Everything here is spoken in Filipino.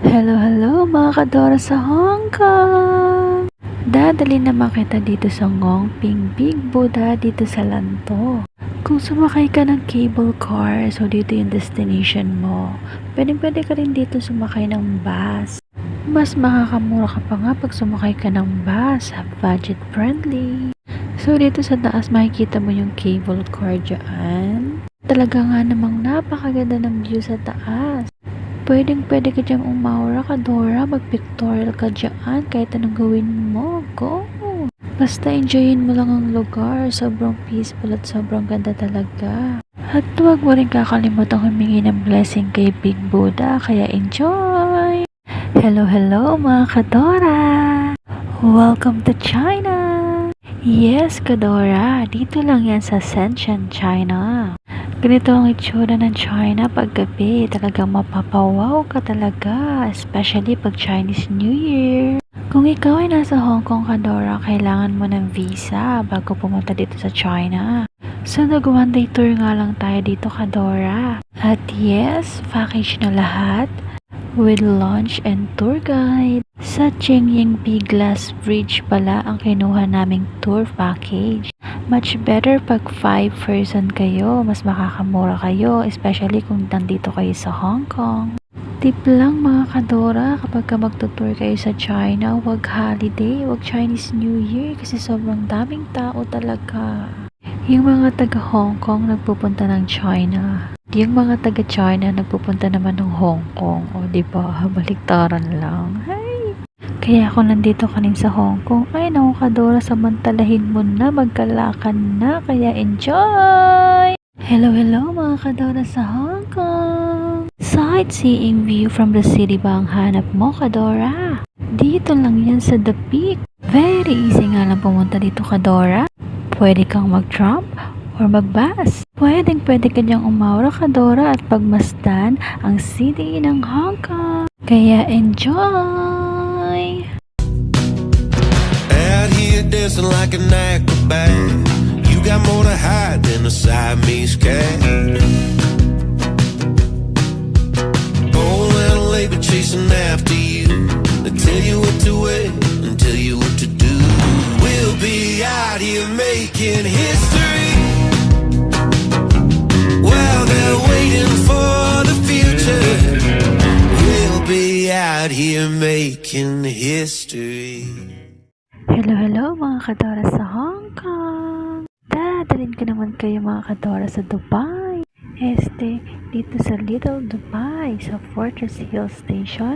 Hello, hello mga kadora sa Hong Kong! Dadali naman kita dito sa Ngongping Big Buddha dito sa Lanto. Kung sumakay ka ng cable car, so dito yung destination mo. Pwede ka rin dito sumakay ng bus. Mas makakamura ka pa nga pag sumakay ka ng bus, budget friendly. So dito sa taas makikita mo yung cable car dyan. Talaga nga namang napakaganda ng view sa taas. Pwede ka diyang umawra ka, Dora. Mag-pictorial ka dyan. Kahit anong gawin mo. Go! Basta enjoyin mo lang ang lugar. Sobrang peaceful at sobrang ganda talaga. At huwag mo rin kakalimutan humingi ng blessing kay Big Buddha. Kaya enjoy! Hello, hello mga kadora! Welcome to China! Yes, Kadora. Dito lang yan sa Shenzhen, China. Ganito ang itsura ng China paggabi. Talagang mapapawaw ka talaga. Especially pag Chinese New Year. Kung ikaw ay nasa Hong Kong, Kadora, kailangan mo ng visa bago pumunta dito sa China. So, nag-one day tour nga lang tayo dito, Kadora. At yes, package na lahat. With lunch and tour guide. Sa Qingying Big Glass Bridge pala ang kinuha naming tour package. Much better pag 5 person kayo, mas makakamura kayo, especially kung nandito kayo sa Hong Kong. Tip lang mga kadora, kapag ka magtutour kayo sa China, wag holiday, wag Chinese New Year kasi sobrang daming tao talaga. Yung mga taga Hong Kong nagpupunta ng China. Yung mga taga China nagpupunta naman ng Hong Kong. O diba, baliktaran lang. Hey! Kaya ako nandito kanin sa Hong Kong. Ay naku kadora, samantalahin mo na, magkalakan na. Kaya enjoy! Hello, hello mga kadora sa Hong Kong! Sightseeing view from the city ba ang hanap mo, Kadora? Dito lang yan sa The Peak. Very easy nga lang pumunta dito, Kadora. Pwede kang mag-tram or mag-bus. Pwede ka diyang umawra, Kadora, at pagmasdan ang city ng Hong Kong. Kaya enjoy! Out here dancing like an acrobat. You got more to hide than a Siamese cat. Whole little labor chasing after you. They tell you what to wear and tell you what to do. We'll be out here making history. Well, they're waiting for the future. We'll be out here making history. Hello mga kadora sa Hong Kong. Dadalhin ko naman kayo mga kadora sa Dubai. Dito sa Little Dubai, sa Fortress Hill Station.